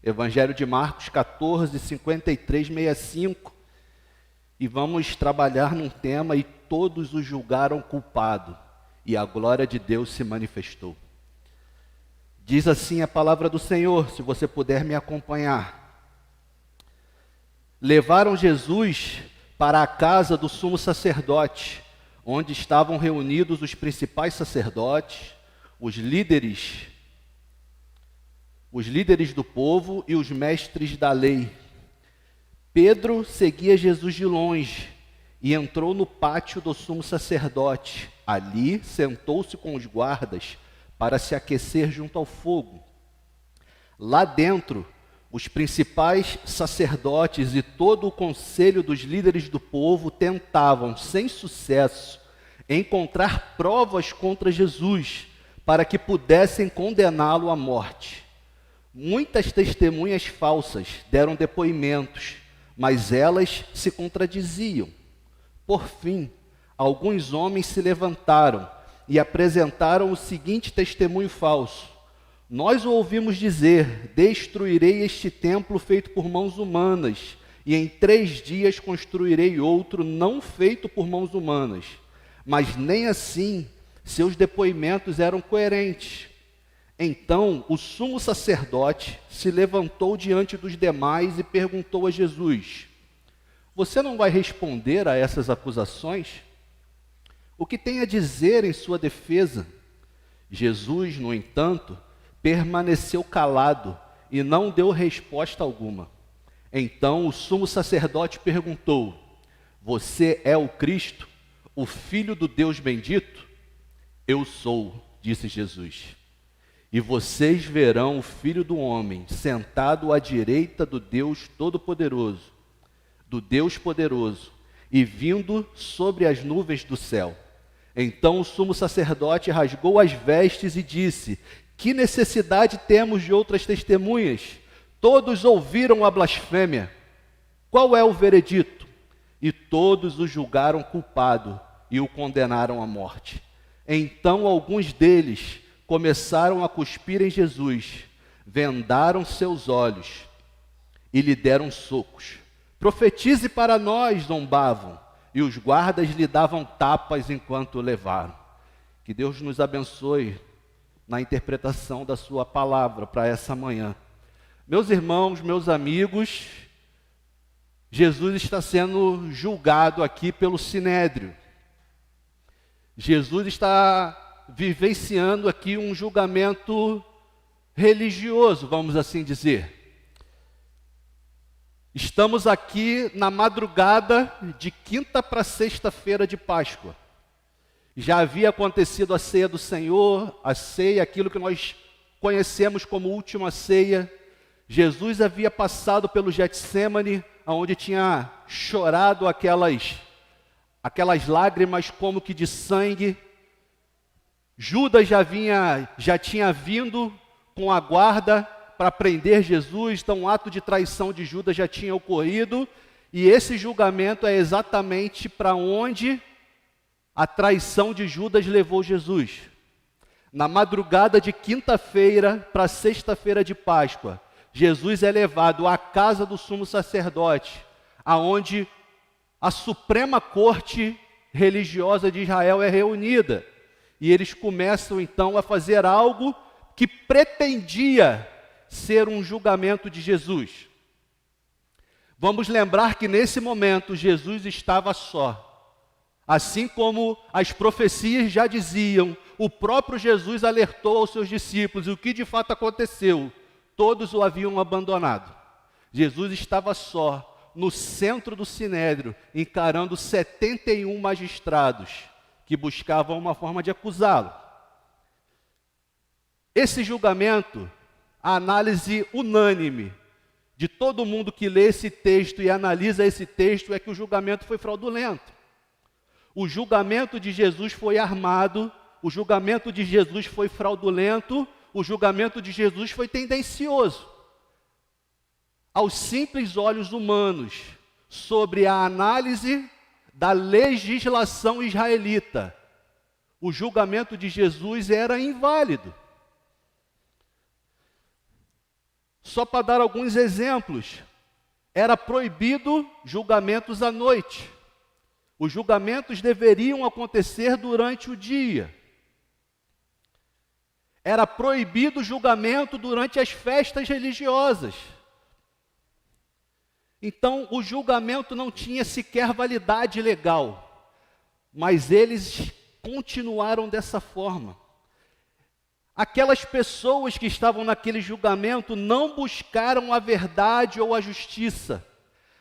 Evangelho de Marcos 14, 53, 65. E vamos trabalhar num tema: e todos o julgaram culpado, e a glória de Deus se manifestou. Diz assim a palavra do Senhor, se você puder me acompanhar. Levaram Jesus para a casa do sumo sacerdote, onde estavam reunidos os principais sacerdotes, os líderes do povo e os mestres da lei. Pedro seguia Jesus de longe e entrou no pátio do sumo sacerdote. Ali sentou-se com os guardas para se aquecer junto ao fogo. Lá dentro, os principais sacerdotes e todo o conselho dos líderes do povo tentavam, sem sucesso, encontrar provas contra Jesus, para que pudessem condená-lo à morte. Muitas testemunhas falsas deram depoimentos, mas elas se contradiziam. Por fim, alguns homens se levantaram e apresentaram o seguinte testemunho falso: nós o ouvimos dizer: destruirei este templo feito por mãos humanas, e em 3 dias construirei outro não feito por mãos humanas. Mas nem assim seus depoimentos eram coerentes. Então o sumo sacerdote se levantou diante dos demais e perguntou a Jesus: você não vai responder a essas acusações? O que tem a dizer em sua defesa? Jesus, no entanto, permaneceu calado e não deu resposta alguma. Então o sumo sacerdote perguntou: você é o Cristo, o Filho do Deus bendito? Eu sou, disse Jesus. E vocês verão o Filho do Homem sentado à direita do Deus Todo-Poderoso, do Deus poderoso, e vindo sobre as nuvens do céu. Então o sumo sacerdote rasgou as vestes e disse: que necessidade temos de outras testemunhas? Todos ouviram a blasfêmia. Qual é o veredito? E todos o julgaram culpado e o condenaram à morte. Então alguns deles começaram a cuspir em Jesus, vendaram seus olhos e lhe deram socos. Profetize para nós, zombavam, e os guardas lhe davam tapas enquanto o levaram. Que Deus nos abençoe na interpretação da sua palavra para essa manhã. Meus irmãos, meus amigos, Jesus está sendo julgado aqui pelo Sinédrio. Jesus está vivenciando aqui um julgamento religioso, vamos assim dizer. Estamos aqui na madrugada de quinta para sexta-feira de Páscoa. Já havia acontecido a ceia do Senhor, a ceia, aquilo que nós conhecemos como última ceia. Jesus havia passado pelo Getsêmani, onde tinha chorado aquelas lágrimas como que de sangue. Judas já tinha vindo com a guarda para prender Jesus, então o ato de traição de Judas já tinha ocorrido, e esse julgamento é exatamente para onde a traição de Judas levou Jesus. Na madrugada de quinta-feira para sexta-feira de Páscoa, Jesus é levado à casa do sumo sacerdote, aonde a Suprema Corte religiosa de Israel é reunida. E eles começam então a fazer algo que pretendia ser um julgamento de Jesus. Vamos lembrar que nesse momento Jesus estava só. Assim como as profecias já diziam, o próprio Jesus alertou aos seus discípulos, e o que de fato aconteceu? Todos o haviam abandonado. Jesus estava só, no centro do Sinédrio, encarando 71 magistrados que buscavam uma forma de acusá-lo. Esse julgamento, a análise unânime de todo mundo que lê esse texto e analisa esse texto, é que o julgamento foi fraudulento. O julgamento de Jesus foi armado, o julgamento de Jesus foi fraudulento, o julgamento de Jesus foi tendencioso. Aos simples olhos humanos, sobre a análise da legislação israelita, o julgamento de Jesus era inválido. Só para dar alguns exemplos, era proibido julgamentos à noite. Os julgamentos deveriam acontecer durante o dia. Era proibido o julgamento durante as festas religiosas. Então, o julgamento não tinha sequer validade legal, mas eles continuaram dessa forma. Aquelas pessoas que estavam naquele julgamento não buscaram a verdade ou a justiça.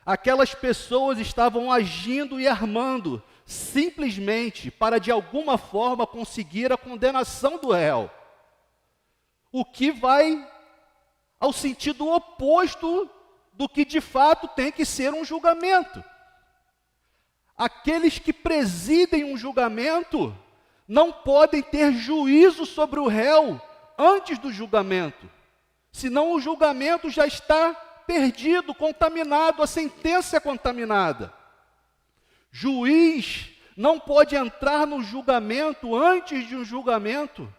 Aquelas pessoas estavam agindo e armando, simplesmente para de alguma forma conseguir a condenação do réu. O que vai ao sentido oposto do que de fato tem que ser um julgamento. Aqueles que presidem um julgamento não podem ter juízo sobre o réu antes do julgamento, senão o julgamento já está perdido, contaminado, a sentença é contaminada. Juiz não pode entrar no julgamento antes de um julgamento,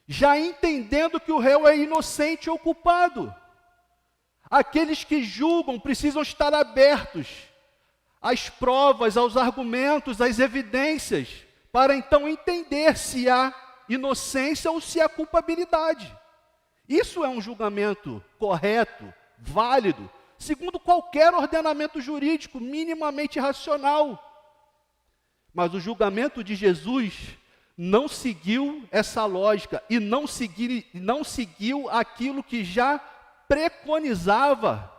já entendendo que o réu é inocente ou culpado. Aqueles que julgam precisam estar abertos às provas, aos argumentos, às evidências, para então entender se há inocência ou se há culpabilidade. Isso é um julgamento correto, válido, segundo qualquer ordenamento jurídico minimamente racional. Mas o julgamento de Jesus não seguiu essa lógica e não seguiu aquilo que já preconizava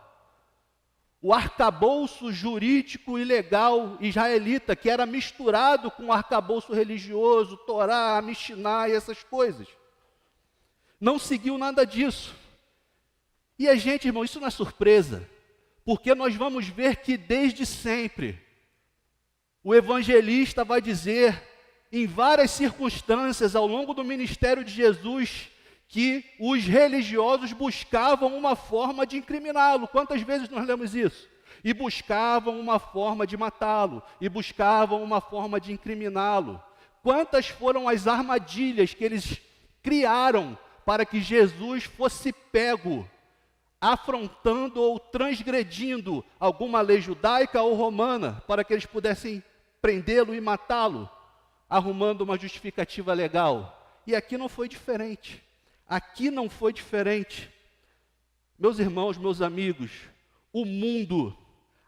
o arcabouço jurídico e legal israelita, que era misturado com o arcabouço religioso, Torá, Mishiná e essas coisas. Não seguiu nada disso. E a gente, irmão, isso não é surpresa, porque nós vamos ver que desde sempre o evangelista vai dizer, em várias circunstâncias ao longo do ministério de Jesus, que os religiosos buscavam uma forma de incriminá-lo. Quantas vezes nós lemos isso? E buscavam uma forma de matá-lo, e buscavam uma forma de incriminá-lo. Quantas foram as armadilhas que eles criaram para que Jesus fosse pego, afrontando ou transgredindo alguma lei judaica ou romana, para que eles pudessem prendê-lo e matá-lo, arrumando uma justificativa legal. E aqui não foi diferente. Aqui não foi diferente. Meus irmãos, meus amigos, o mundo,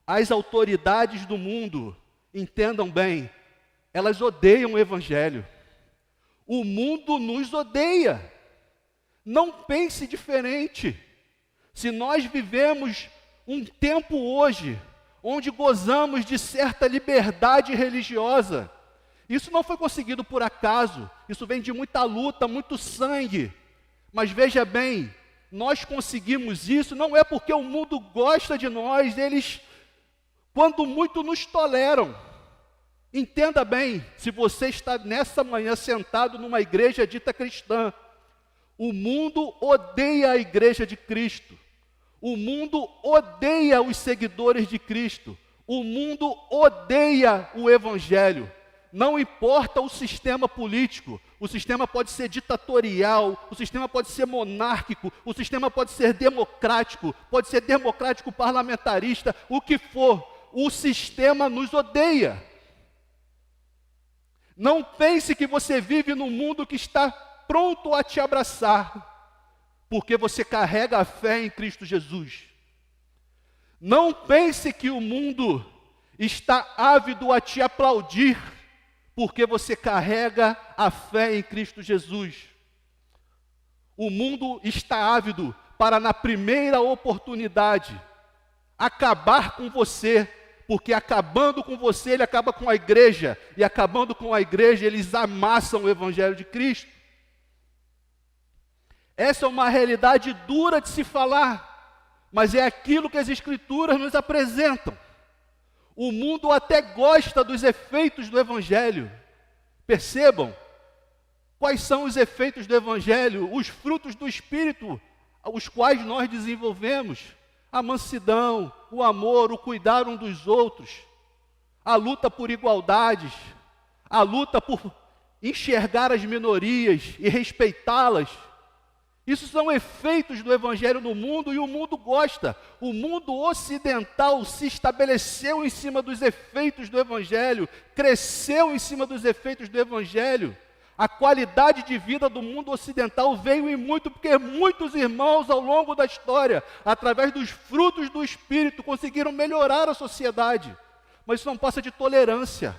as autoridades do mundo, entendam bem, elas odeiam o evangelho. O mundo nos odeia. Não pense diferente. Se nós vivemos um tempo hoje, onde gozamos de certa liberdade religiosa, isso não foi conseguido por acaso, isso vem de muita luta, muito sangue. Mas veja bem, nós conseguimos isso, não é porque o mundo gosta de nós, eles, quando muito, nos toleram. Entenda bem, se você está nessa manhã sentado numa igreja dita cristã, o mundo odeia a igreja de Cristo, o mundo odeia os seguidores de Cristo, o mundo odeia o evangelho. Não importa o sistema político, o sistema pode ser ditatorial, o sistema pode ser monárquico, o sistema pode ser democrático parlamentarista, o que for, o sistema nos odeia. Não pense que você vive num mundo que está pronto a te abraçar, porque você carrega a fé em Cristo Jesus. Não pense que o mundo está ávido a te aplaudir, porque você carrega a fé em Cristo Jesus. O mundo está ávido para, na primeira oportunidade, acabar com você, porque acabando com você, ele acaba com a igreja, e acabando com a igreja, eles amassam o evangelho de Cristo. Essa é uma realidade dura de se falar, mas é aquilo que as Escrituras nos apresentam. O mundo até gosta dos efeitos do evangelho. Percebam quais são os efeitos do evangelho, os frutos do Espírito, os quais nós desenvolvemos: a mansidão, o amor, o cuidar um dos outros, a luta por igualdades, a luta por enxergar as minorias e respeitá-las. Isso são efeitos do evangelho no mundo e o mundo gosta. O mundo ocidental se estabeleceu em cima dos efeitos do evangelho, cresceu em cima dos efeitos do evangelho. A qualidade de vida do mundo ocidental veio em muito porque muitos irmãos ao longo da história, através dos frutos do Espírito, conseguiram melhorar a sociedade. Mas isso não passa de tolerância.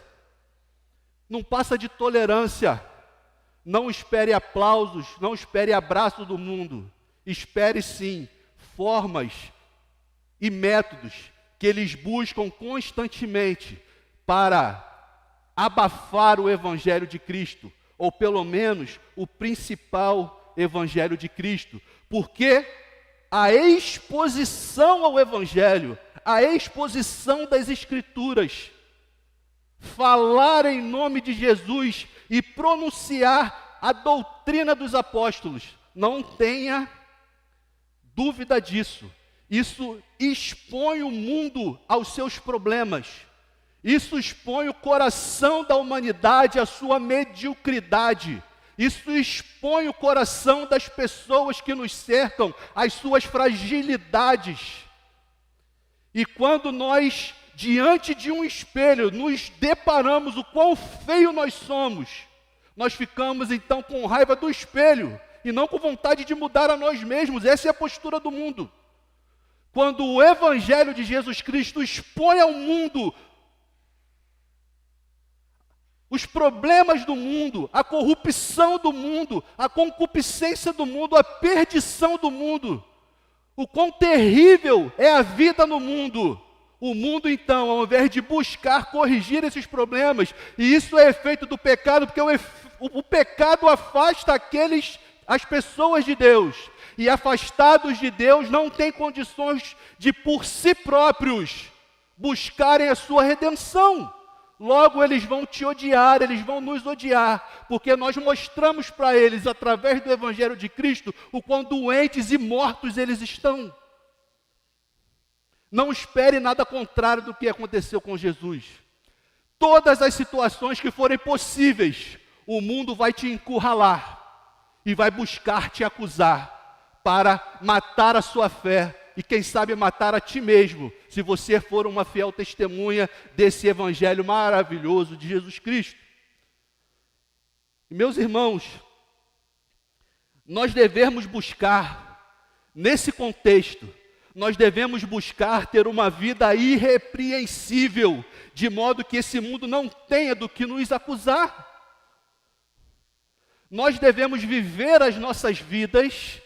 Não passa de tolerância. Não espere aplausos, não espere abraço do mundo. Espere sim formas e métodos que eles buscam constantemente para abafar o evangelho de Cristo, ou pelo menos o principal evangelho de Cristo. Porque a exposição ao evangelho, a exposição das Escrituras, falar em nome de Jesus e pronunciar a doutrina dos apóstolos, não tenha dúvida disso. Isso expõe o mundo aos seus problemas. Isso expõe o coração da humanidade à sua mediocridade. Isso expõe o coração das pessoas que nos cercam às suas fragilidades. E quando nós, diante de um espelho, nos deparamos o quão feio nós somos, nós ficamos então com raiva do espelho e não com vontade de mudar a nós mesmos. Essa é a postura do mundo. Quando o evangelho de Jesus Cristo expõe ao mundo os problemas do mundo, a corrupção do mundo, a concupiscência do mundo, a perdição do mundo, o quão terrível é a vida no mundo. O mundo, então, ao invés de buscar corrigir esses problemas, e isso é efeito do pecado, porque o pecado afasta as pessoas de Deus, e afastados de Deus não têm condições de, por si próprios, buscarem a sua redenção. Logo, eles vão te odiar, eles vão nos odiar, porque nós mostramos para eles, através do Evangelho de Cristo, o quão doentes e mortos eles estão. Não espere nada contrário do que aconteceu com Jesus. Todas as situações que forem possíveis, o mundo vai te encurralar e vai buscar te acusar para matar a sua fé e quem sabe matar a ti mesmo, se você for uma fiel testemunha desse evangelho maravilhoso de Jesus Cristo. E meus irmãos, nós devemos buscar, nesse contexto, nós devemos buscar ter uma vida irrepreensível, de modo que esse mundo não tenha do que nos acusar. Nós devemos viver as nossas vidas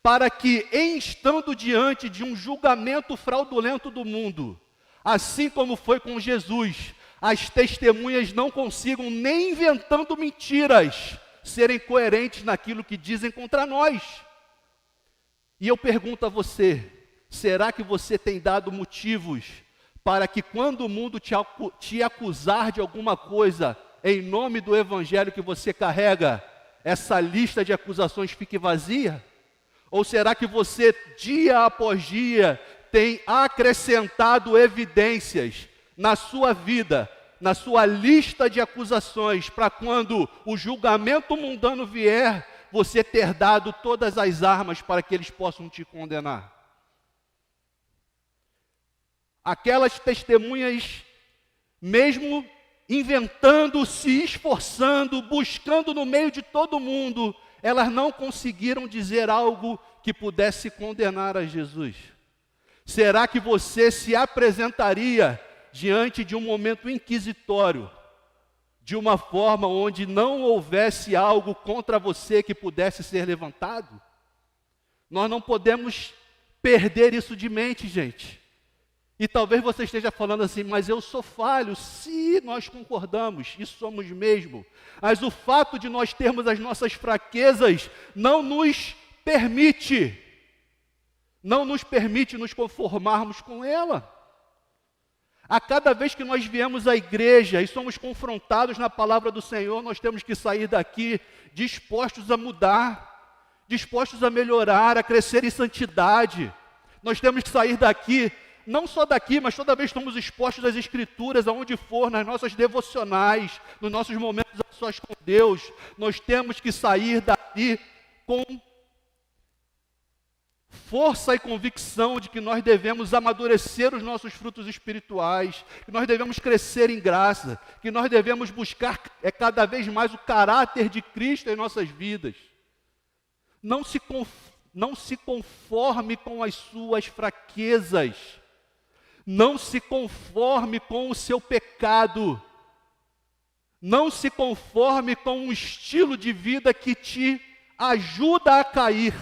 para que, em estando diante de um julgamento fraudulento do mundo, assim como foi com Jesus, as testemunhas não consigam, nem inventando mentiras, serem coerentes naquilo que dizem contra nós. E eu pergunto a você, será que você tem dado motivos para que quando o mundo te acusar de alguma coisa, em nome do evangelho que você carrega, essa lista de acusações fique vazia? Ou será que você, dia após dia, tem acrescentado evidências na sua vida, na sua lista de acusações, para quando o julgamento mundano vier, você ter dado todas as armas para que eles possam te condenar? Aquelas testemunhas, mesmo inventando, se esforçando, buscando no meio de todo mundo, elas não conseguiram dizer algo que pudesse condenar a Jesus. Será que você se apresentaria diante de um momento inquisitório, de uma forma onde não houvesse algo contra você que pudesse ser levantado? Nós não podemos perder isso de mente, gente. E talvez você esteja falando assim, mas eu sou falho. Se nós concordamos, e somos mesmo. Mas o fato de nós termos as nossas fraquezas não nos permite nos conformarmos com ela. A cada vez que nós viemos à igreja e somos confrontados na palavra do Senhor, nós temos que sair daqui dispostos a mudar, dispostos a melhorar, a crescer em santidade. Nós temos que sair daqui, não só daqui, mas toda vez que estamos expostos às Escrituras, aonde for, nas nossas devocionais, nos nossos momentos a sós com Deus, nós temos que sair daqui com força e convicção de que nós devemos amadurecer os nossos frutos espirituais, que nós devemos crescer em graça, que nós devemos buscar cada vez mais o caráter de Cristo em nossas vidas. Não se conforme com as suas fraquezas, não se conforme com o seu pecado, não se conforme com um estilo de vida que te ajuda a cair.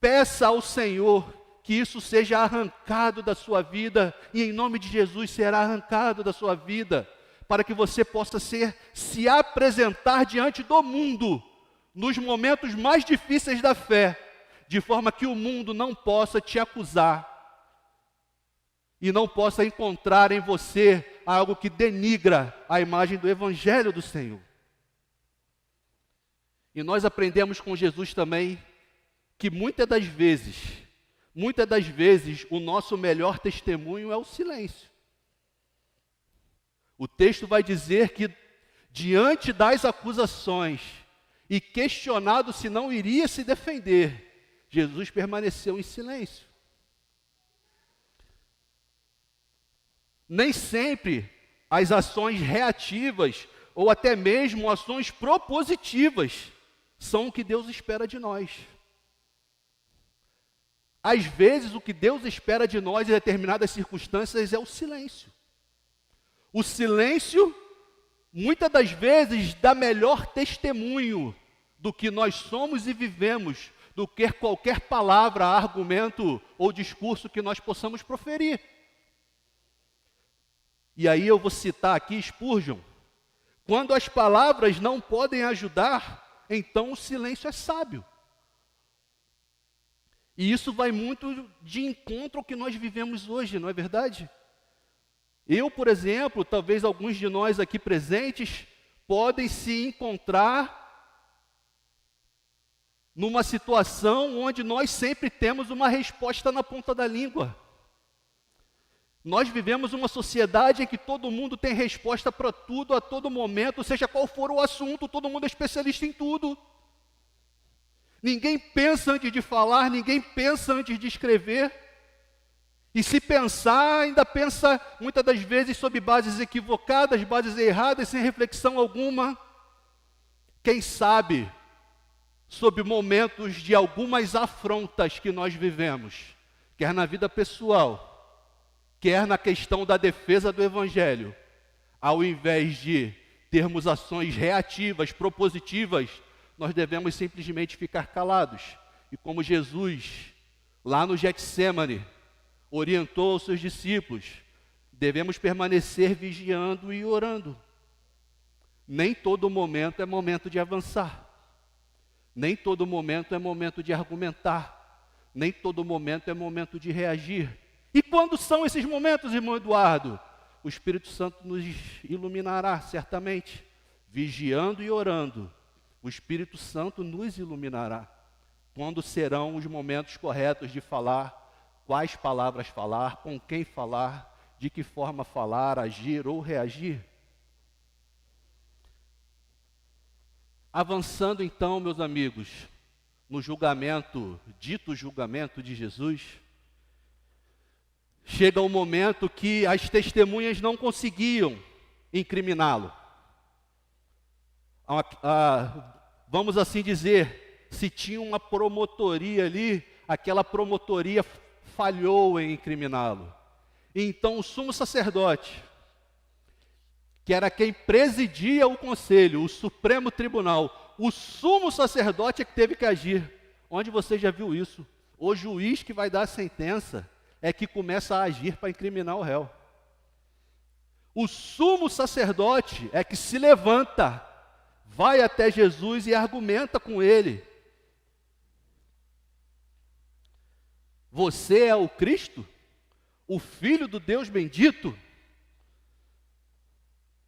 Peça ao Senhor que isso seja arrancado da sua vida, e em nome de Jesus será arrancado da sua vida, para que você possa se apresentar diante do mundo, nos momentos mais difíceis da fé, de forma que o mundo não possa te acusar, e não possa encontrar em você algo que denigra a imagem do Evangelho do Senhor. E nós aprendemos com Jesus também, que muitas das vezes, o nosso melhor testemunho é o silêncio. O texto vai dizer que, diante das acusações, e questionado se não iria se defender, Jesus permaneceu em silêncio. Nem sempre as ações reativas, ou até mesmo ações propositivas, são o que Deus espera de nós. Às vezes, o que Deus espera de nós em determinadas circunstâncias é o silêncio. O silêncio, muitas das vezes, dá melhor testemunho do que nós somos e vivemos, do que qualquer palavra, argumento ou discurso que nós possamos proferir. E aí eu vou citar aqui Spurgeon. Quando as palavras não podem ajudar, então o silêncio é sábio. E isso vai muito de encontro ao que nós vivemos hoje, não é verdade? Eu, por exemplo, talvez alguns de nós aqui presentes, podem se encontrar numa situação onde nós sempre temos uma resposta na ponta da língua. Nós vivemos uma sociedade em que todo mundo tem resposta para tudo, a todo momento, seja qual for o assunto, todo mundo é especialista em tudo. Ninguém pensa antes de falar, ninguém pensa antes de escrever. E se pensar, ainda pensa muitas das vezes sob bases equivocadas, bases erradas, sem reflexão alguma. Quem sabe, sob momentos de algumas afrontas que nós vivemos, quer na vida pessoal, quer na questão da defesa do Evangelho, ao invés de termos ações reativas, propositivas, nós devemos simplesmente ficar calados. E como Jesus, lá no Getsêmani, orientou os seus discípulos, devemos permanecer vigiando e orando. Nem todo momento é momento de avançar. Nem todo momento é momento de argumentar. Nem todo momento é momento de reagir. E quando são esses momentos, irmão Eduardo? O Espírito Santo nos iluminará, certamente. Vigiando e orando, o Espírito Santo nos iluminará. Quando serão os momentos corretos de falar, quais palavras falar, com quem falar, de que forma falar, agir ou reagir. Avançando então, meus amigos, no julgamento, dito julgamento de Jesus, chega um momento que as testemunhas não conseguiam incriminá-lo. Vamos assim dizer, se tinha uma promotoria ali, aquela promotoria falhou em incriminá-lo. Então o sumo sacerdote, que era quem presidia o conselho, o Supremo Tribunal, o sumo sacerdote é que teve que agir. Onde você já viu isso? O juiz que vai dar a sentença é que começa a agir para incriminar o réu. O sumo sacerdote é que se levanta, vai até Jesus e argumenta com ele. Você é o Cristo? O Filho do Deus bendito?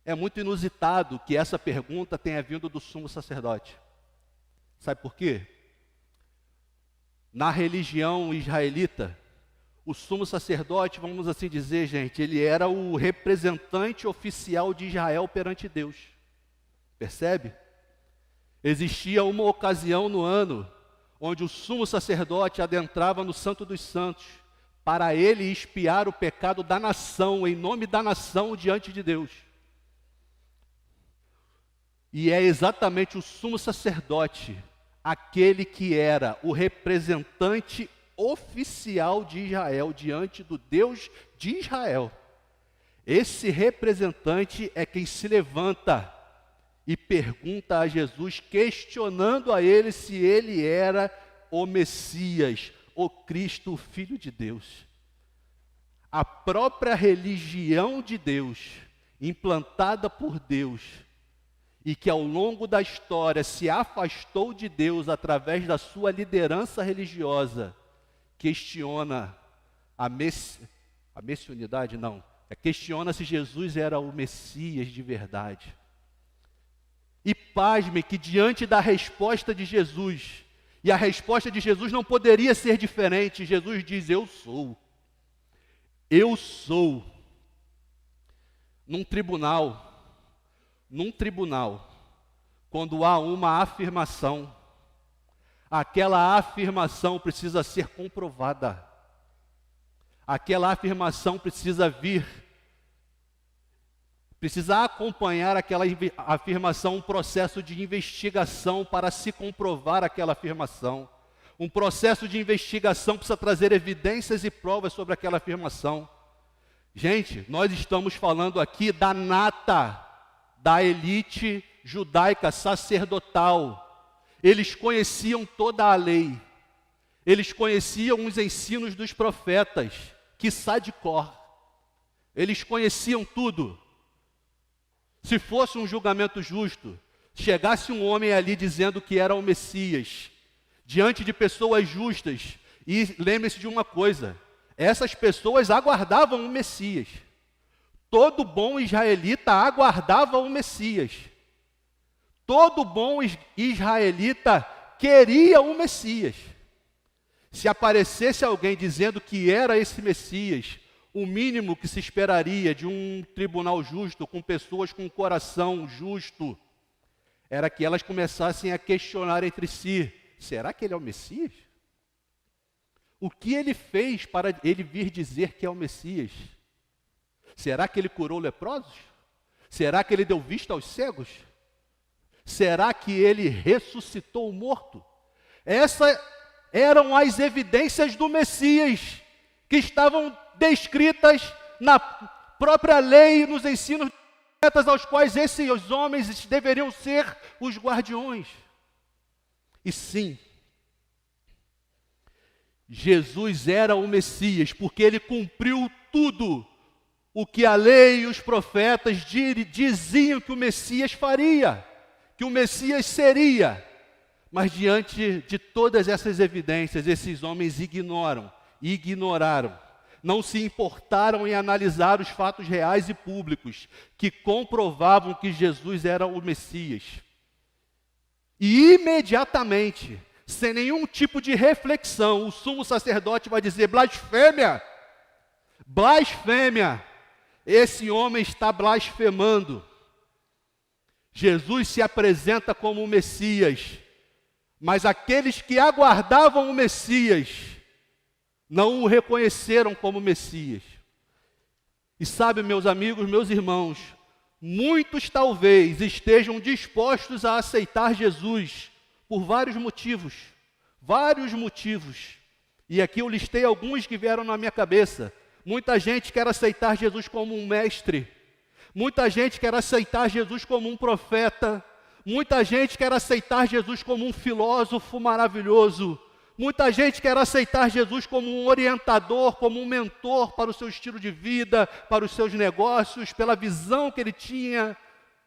É muito inusitado que essa pergunta tenha vindo do sumo sacerdote. Sabe por quê? Na religião israelita, o sumo sacerdote, vamos assim dizer, gente, ele era o representante oficial de Israel perante Deus. Percebe? Existia uma ocasião no ano onde o sumo sacerdote adentrava no Santo dos Santos, para ele expiar o pecado da nação, em nome da nação diante de Deus. E é exatamente o sumo sacerdote, aquele que era o representante oficial de Israel diante do Deus de Israel. Esse representante é quem se levanta e pergunta a Jesus, questionando a ele se ele era o Messias, o Cristo, o Filho de Deus. A própria religião de Deus, implantada por Deus, e que ao longo da história se afastou de Deus através da sua liderança religiosa, questiona a messianidade, não, questiona se Jesus era o Messias de verdade. E pasme que diante da resposta de Jesus, e a resposta de Jesus não poderia ser diferente, Jesus diz, eu sou. Eu sou. Num tribunal, quando há uma afirmação, aquela afirmação precisa ser comprovada. Aquela afirmação precisa acompanhar aquela afirmação um processo de investigação para se comprovar aquela afirmação. Um processo de investigação precisa trazer evidências e provas sobre aquela afirmação. Gente, nós estamos falando aqui da nata, da elite judaica sacerdotal. Eles conheciam toda a lei. Eles conheciam os ensinos dos profetas, quiçá de cor. Eles conheciam tudo. Se fosse um julgamento justo, chegasse um homem ali dizendo que era o Messias, diante de pessoas justas, e lembre-se de uma coisa, essas pessoas aguardavam o Messias. Todo bom israelita aguardava o Messias. Todo bom israelita queria o Messias. Se aparecesse alguém dizendo que era esse Messias, o mínimo que se esperaria de um tribunal justo, com pessoas com coração justo, era que elas começassem a questionar entre si, será que ele é o Messias? O que ele fez para ele vir dizer que é o Messias? Será que ele curou leprosos? Será que ele deu vista aos cegos? Será que ele ressuscitou o morto? Essas eram as evidências do Messias, que estavam descritas na própria lei, nos ensinos dos profetas, aos quais esses homens deveriam ser os guardiões. E sim, Jesus era o Messias, porque ele cumpriu tudo o que a lei e os profetas diziam que o Messias faria, que o Messias seria. Mas diante de todas essas evidências, esses homens ignoraram, não se importaram em analisar os fatos reais e públicos que comprovavam que Jesus era o Messias. E imediatamente, sem nenhum tipo de reflexão, o sumo sacerdote vai dizer, blasfêmia, blasfêmia, esse homem está blasfemando. Jesus se apresenta como o Messias, mas aqueles que aguardavam o Messias não o reconheceram como Messias. E sabe, meus amigos, meus irmãos, muitos talvez estejam dispostos a aceitar Jesus por vários motivos. E aqui eu listei alguns que vieram na minha cabeça. Muita gente quer aceitar Jesus como um mestre. Muita gente quer aceitar Jesus como um profeta. Muita gente quer aceitar Jesus como um filósofo maravilhoso. Muita gente quer aceitar Jesus como um orientador, como um mentor para o seu estilo de vida, para os seus negócios, pela visão que ele tinha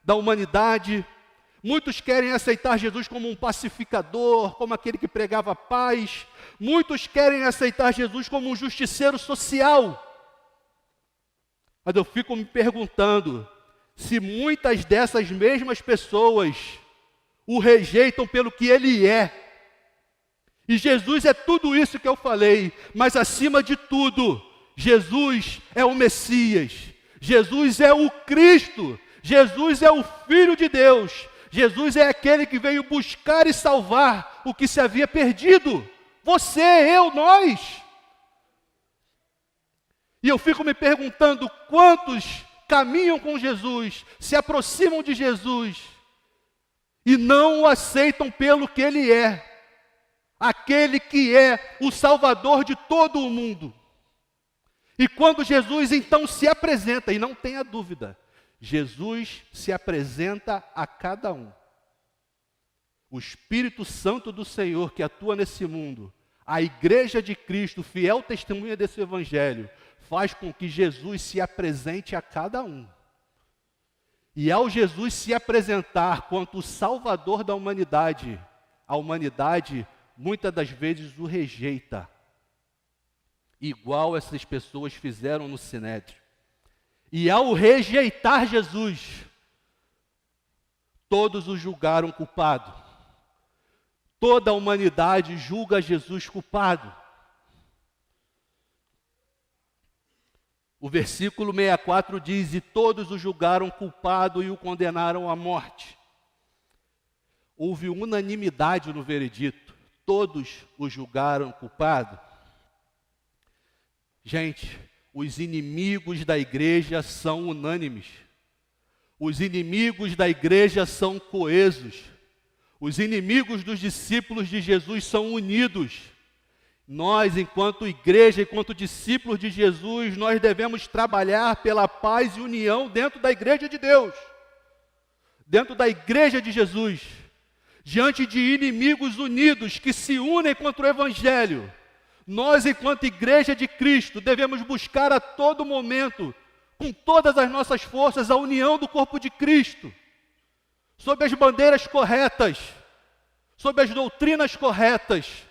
da humanidade. Muitos querem aceitar Jesus como um pacificador, como aquele que pregava paz. Muitos querem aceitar Jesus como um justiceiro social. Mas eu fico me perguntando se muitas dessas mesmas pessoas o rejeitam pelo que ele é. E Jesus é tudo isso que eu falei, mas acima de tudo, Jesus é o Messias, Jesus é o Cristo, Jesus é o Filho de Deus, Jesus é aquele que veio buscar e salvar o que se havia perdido. Você, eu, nós. E eu fico me perguntando quantos caminham com Jesus, se aproximam de Jesus e não o aceitam pelo que Ele é. Aquele que é o Salvador de todo o mundo. E quando Jesus então se apresenta, e não tenha dúvida, Jesus se apresenta a cada um. O Espírito Santo do Senhor que atua nesse mundo, a Igreja de Cristo, fiel testemunha desse Evangelho, faz com que Jesus se apresente a cada um. E ao Jesus se apresentar quanto o Salvador da humanidade, a humanidade muitas das vezes o rejeita, igual essas pessoas fizeram no Sinédrio. E ao rejeitar Jesus, todos o julgaram culpado. Toda a humanidade julga Jesus culpado. O versículo 64 diz: e todos o julgaram culpado e o condenaram à morte. Houve unanimidade no veredito. Todos o julgaram culpado. Gente, os inimigos da igreja são unânimes. Os inimigos da igreja são coesos. Os inimigos dos discípulos de Jesus são unidos. Nós, enquanto igreja, enquanto discípulos de Jesus, nós devemos trabalhar pela paz e união dentro da igreja de Deus. Dentro da igreja de Jesus. Diante de inimigos unidos que se unem contra o Evangelho. Nós, enquanto igreja de Cristo, devemos buscar a todo momento, com todas as nossas forças, a união do corpo de Cristo, sob as bandeiras corretas, sob as doutrinas corretas,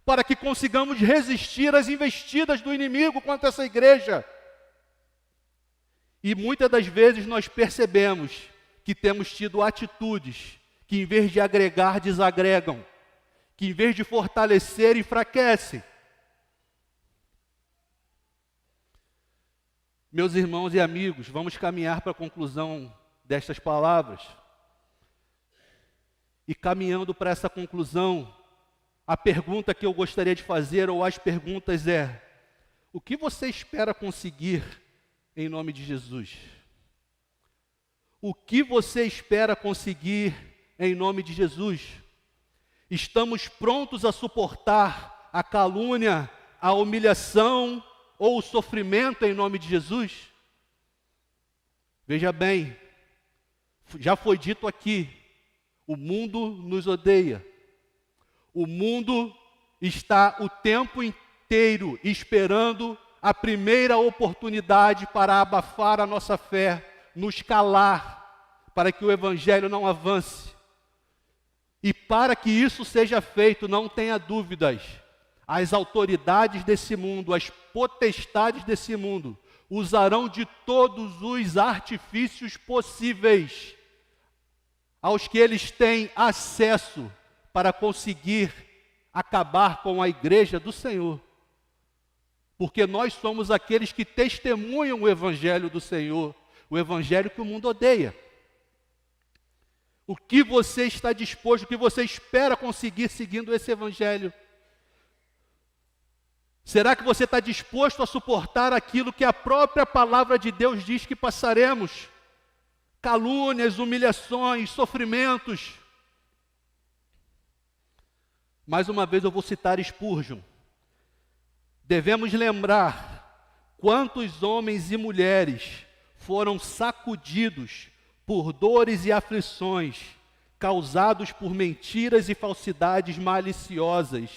para que consigamos resistir às investidas do inimigo contra essa igreja. E muitas das vezes nós percebemos que temos tido atitudes que, em vez de agregar, desagregam, que, em vez de fortalecer, enfraquecem. Meus irmãos e amigos, vamos caminhar para a conclusão destas palavras. E caminhando para essa conclusão, a pergunta que eu gostaria de fazer, ou as perguntas é: o que você espera conseguir em nome de Jesus? O que você espera conseguir em nome de Jesus? Estamos prontos a suportar a calúnia, a humilhação ou o sofrimento em nome de Jesus? Veja bem, já foi dito aqui, o mundo nos odeia. O mundo está o tempo inteiro esperando a primeira oportunidade para abafar a nossa fé, nos calar, para que o Evangelho não avance. E para que isso seja feito, não tenha dúvidas, as autoridades desse mundo, as potestades desse mundo, usarão de todos os artifícios possíveis aos que eles têm acesso para conseguir acabar com a igreja do Senhor. Porque nós somos aqueles que testemunham o Evangelho do Senhor, o Evangelho que o mundo odeia. O que você está disposto, o que você espera conseguir seguindo esse Evangelho? Será que você está disposto a suportar aquilo que a própria palavra de Deus diz que passaremos? Calúnias, humilhações, sofrimentos. Mais uma vez eu vou citar Spurgeon. Devemos lembrar quantos homens e mulheres foram sacudidos por dores e aflições causados por mentiras e falsidades maliciosas,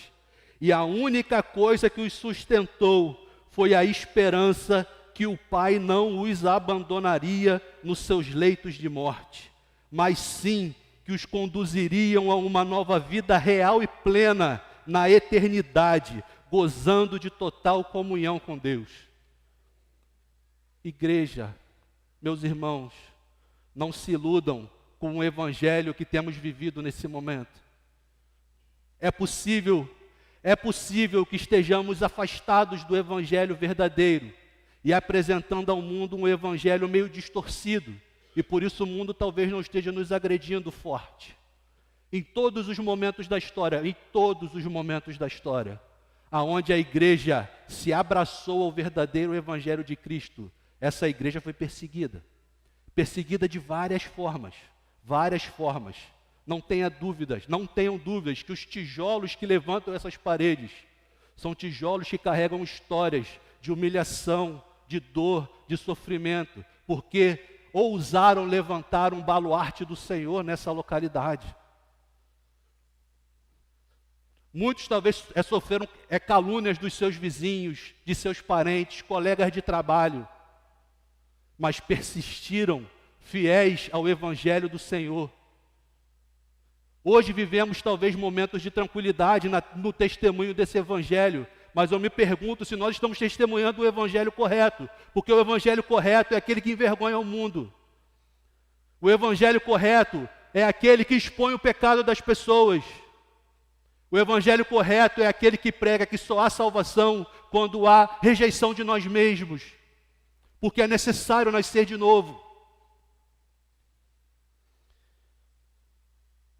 e a única coisa que os sustentou foi a esperança que o Pai não os abandonaria nos seus leitos de morte, mas sim que os conduziriam a uma nova vida real e plena na eternidade, gozando de total comunhão com Deus. Igreja, meus irmãos, não se iludam com o Evangelho que temos vivido nesse momento. É possível que estejamos afastados do Evangelho verdadeiro e apresentando ao mundo um Evangelho meio distorcido, e por isso o mundo talvez não esteja nos agredindo forte. Em todos os momentos da história, em todos os momentos da história, aonde a igreja se abraçou ao verdadeiro evangelho de Cristo, essa igreja foi perseguida. Perseguida de várias formas, várias formas. Não tenham dúvidas que os tijolos que levantam essas paredes são tijolos que carregam histórias de humilhação, de dor, de sofrimento, porque ousaram levantar um baluarte do Senhor nessa localidade. Muitos talvez sofreram calúnias dos seus vizinhos, de seus parentes, colegas de trabalho, mas persistiram fiéis ao Evangelho do Senhor. Hoje vivemos talvez momentos de tranquilidade no testemunho desse Evangelho, mas eu me pergunto se nós estamos testemunhando o Evangelho correto, porque o Evangelho correto é aquele que envergonha o mundo. O Evangelho correto é aquele que expõe o pecado das pessoas. O Evangelho correto é aquele que prega que só há salvação quando há rejeição de nós mesmos, porque é necessário nascer de novo.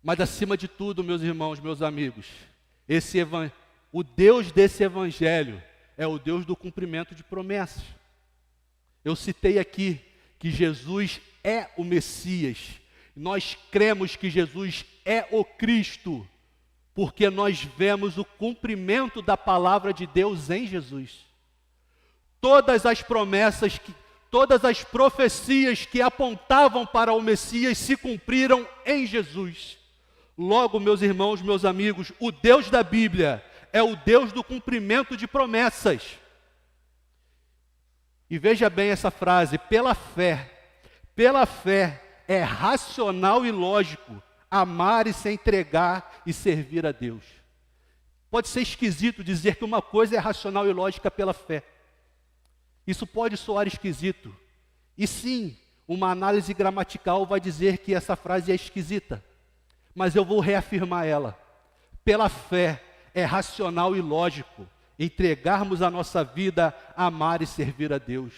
Mas acima de tudo, meus irmãos, meus amigos, o Deus desse Evangelho é o Deus do cumprimento de promessas. Eu citei aqui que Jesus é o Messias. Nós cremos que Jesus é o Cristo, porque nós vemos o cumprimento da palavra de Deus em Jesus. Todas as promessas, todas as profecias que apontavam para o Messias se cumpriram em Jesus. Logo, meus irmãos, meus amigos, o Deus da Bíblia é o Deus do cumprimento de promessas. E veja bem essa frase: pela fé é racional e lógico amar e se entregar e servir a Deus. Pode ser esquisito dizer que uma coisa é racional e lógica pela fé. Isso pode soar esquisito. E sim, uma análise gramatical vai dizer que essa frase é esquisita. Mas eu vou reafirmar ela. Pela fé é racional e lógico entregarmos a nossa vida a amar e servir a Deus.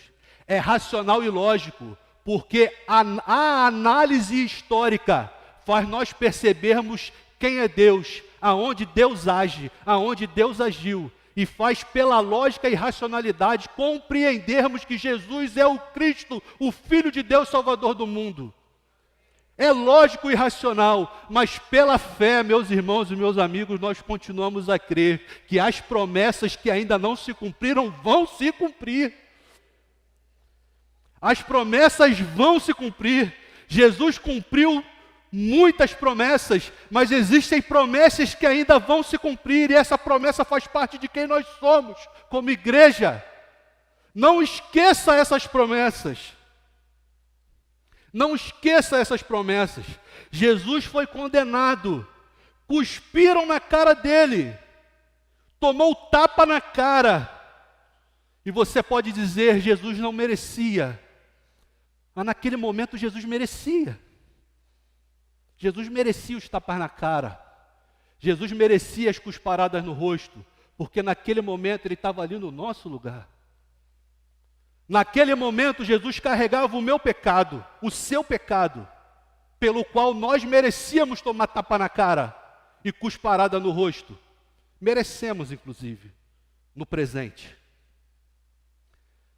É racional e lógico porque a análise histórica faz nós percebermos quem é Deus, aonde Deus age, aonde Deus agiu, e faz pela lógica e racionalidade compreendermos que Jesus é o Cristo, o Filho de Deus, Salvador do mundo. É lógico e racional, mas pela fé, meus irmãos e meus amigos, nós continuamos a crer que as promessas que ainda não se cumpriram vão se cumprir. As promessas vão se cumprir. Jesus cumpriu muitas promessas, mas existem promessas que ainda vão se cumprir, e essa promessa faz parte de quem nós somos, como igreja. Não esqueça essas promessas. Não esqueça essas promessas. Jesus foi condenado, cuspiram na cara dele, tomou tapa na cara, e você pode dizer, Jesus não merecia, mas naquele momento Jesus merecia. Jesus merecia os tapas na cara. Jesus merecia as cusparadas no rosto, porque naquele momento ele estava ali no nosso lugar. Naquele momento Jesus carregava o meu pecado, o seu pecado, pelo qual nós merecíamos tomar tapa na cara e cusparada no rosto. Merecemos, inclusive, no presente.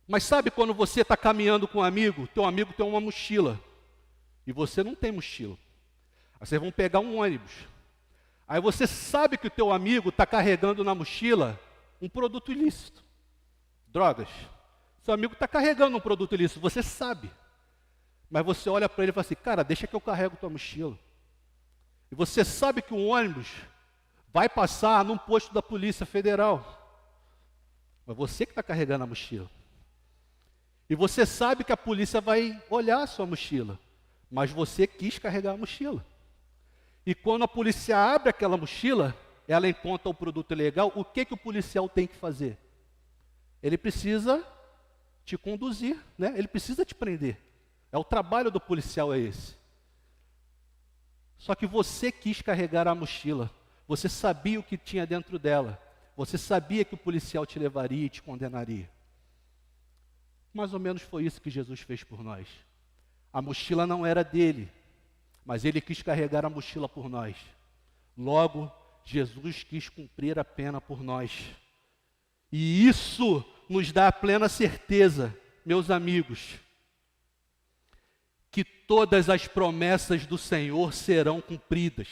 Mas sabe quando você está caminhando com um amigo, teu amigo tem uma mochila, e você não tem mochila. Aí vocês vão pegar um ônibus. Aí você sabe que o teu amigo está carregando na mochila um produto ilícito. Drogas. Seu amigo está carregando um produto ilícito, você sabe. Mas você olha para ele e fala assim, cara, deixa que eu carrego tua mochila. E você sabe que um ônibus vai passar num posto da Polícia Federal. Mas você que está carregando a mochila. E você sabe que a polícia vai olhar a sua mochila. Mas você quis carregar a mochila. E quando a polícia abre aquela mochila, ela encontra o produto ilegal, o que o policial tem que fazer? Ele precisa te conduzir, né? Ele precisa te prender. O trabalho do policial é esse. Só que você quis carregar a mochila, você sabia o que tinha dentro dela, você sabia que o policial te levaria e te condenaria. Mais ou menos foi isso que Jesus fez por nós. A mochila não era dele, mas ele quis carregar a mochila por nós. Logo, Jesus quis cumprir a pena por nós. E isso nos dá a plena certeza, meus amigos, que todas as promessas do Senhor serão cumpridas.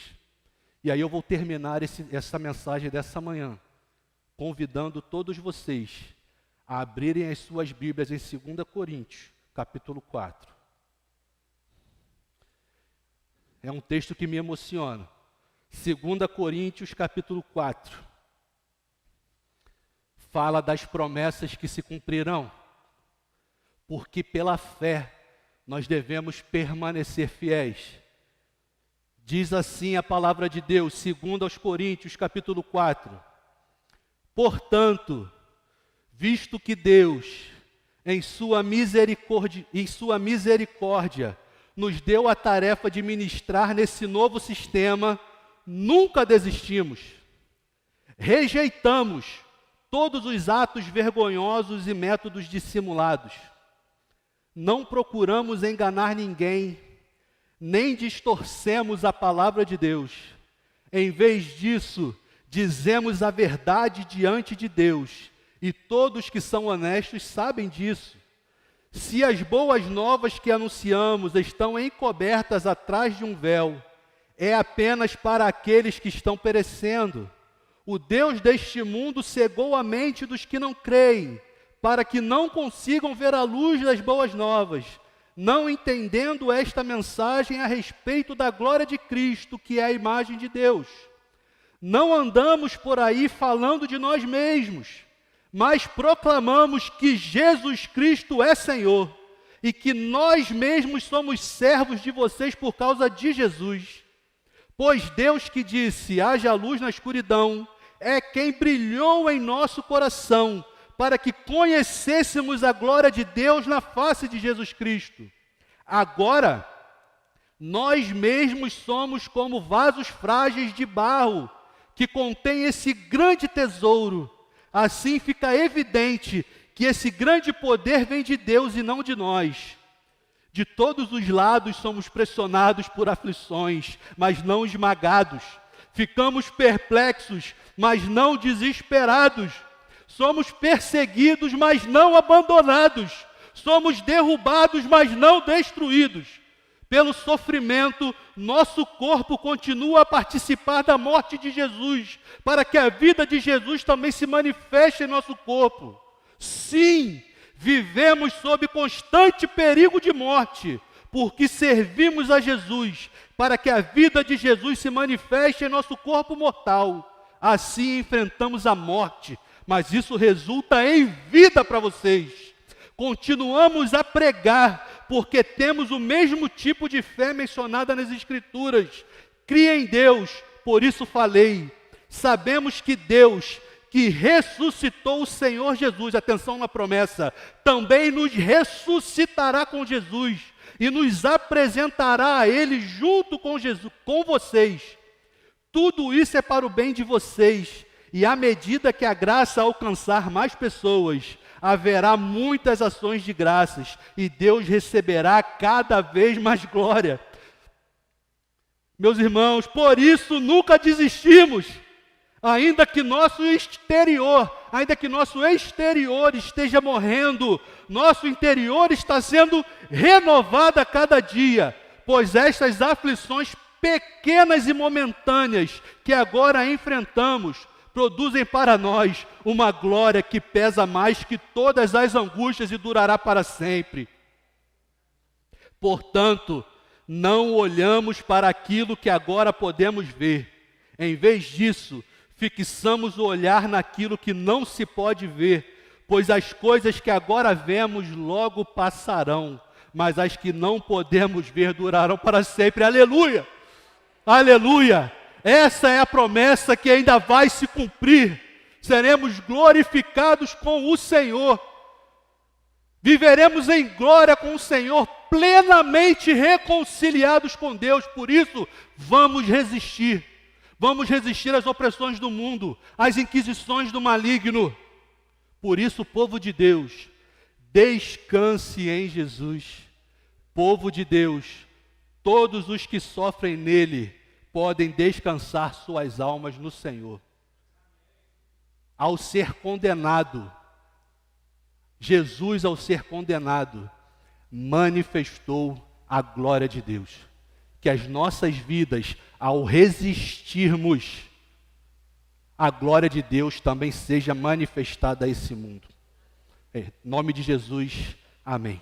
E aí eu vou terminar essa mensagem dessa manhã, convidando todos vocês a abrirem as suas Bíblias em 2 Coríntios, capítulo 4. É um texto que me emociona. 2 Coríntios, capítulo 4. Fala das promessas que se cumprirão, porque pela fé nós devemos permanecer fiéis. Diz assim a palavra de Deus, 2 Coríntios, capítulo 4. Portanto, visto que Deus, em sua misericórdia, nos deu a tarefa de ministrar nesse novo sistema, nunca desistimos. Rejeitamos todos os atos vergonhosos e métodos dissimulados. Não procuramos enganar ninguém, nem distorcemos a palavra de Deus. Em vez disso, dizemos a verdade diante de Deus, e todos que são honestos sabem disso. Se as boas novas que anunciamos estão encobertas atrás de um véu, é apenas para aqueles que estão perecendo. O Deus deste mundo cegou a mente dos que não creem, para que não consigam ver a luz das boas novas, não entendendo esta mensagem a respeito da glória de Cristo, que é a imagem de Deus. Não andamos por aí falando de nós mesmos, mas proclamamos que Jesus Cristo é Senhor, e que nós mesmos somos servos de vocês por causa de Jesus. Pois Deus que disse, haja luz na escuridão, é quem brilhou em nosso coração, para que conhecêssemos a glória de Deus na face de Jesus Cristo. Agora, nós mesmos somos como vasos frágeis de barro, que contém esse grande tesouro. Assim fica evidente que esse grande poder vem de Deus e não de nós. De todos os lados somos pressionados por aflições, mas não esmagados. Ficamos perplexos, mas não desesperados. Somos perseguidos, mas não abandonados. Somos derrubados, mas não destruídos. Pelo sofrimento, nosso corpo continua a participar da morte de Jesus, para que a vida de Jesus também se manifeste em nosso corpo. Sim, vivemos sob constante perigo de morte, porque servimos a Jesus, para que a vida de Jesus se manifeste em nosso corpo mortal. Assim enfrentamos a morte, mas isso resulta em vida para vocês. Continuamos a pregar, porque temos o mesmo tipo de fé mencionada nas Escrituras. Cria em Deus, por isso falei. Sabemos que Deus, que ressuscitou o Senhor Jesus, atenção na promessa, também nos ressuscitará com Jesus e nos apresentará a Ele junto com Jesus, com vocês. Tudo isso é para o bem de vocês, e à medida que a graça alcançar mais pessoas, haverá muitas ações de graças, e Deus receberá cada vez mais glória. Meus irmãos, por isso nunca desistimos, ainda que nosso exterior esteja morrendo, nosso interior está sendo renovado a cada dia, pois estas aflições pequenas e momentâneas que agora enfrentamos, produzem para nós uma glória que pesa mais que todas as angústias e durará para sempre. Portanto, não olhamos para aquilo que agora podemos ver. Em vez disso, fixamos o olhar naquilo que não se pode ver, pois as coisas que agora vemos logo passarão, mas as que não podemos ver durarão para sempre. Aleluia! Aleluia! Essa é a promessa que ainda vai se cumprir. Seremos glorificados com o Senhor. Viveremos em glória com o Senhor, plenamente reconciliados com Deus. Por isso, vamos resistir. Vamos resistir às opressões do mundo, às inquisições do maligno. Por isso, povo de Deus, descanse em Jesus. Povo de Deus, todos os que sofrem nele, podem descansar suas almas no Senhor. Ao ser condenado, Jesus, ao ser condenado, manifestou a glória de Deus. Que as nossas vidas, ao resistirmos, a glória de Deus também seja manifestada a esse mundo. Em nome de Jesus, amém.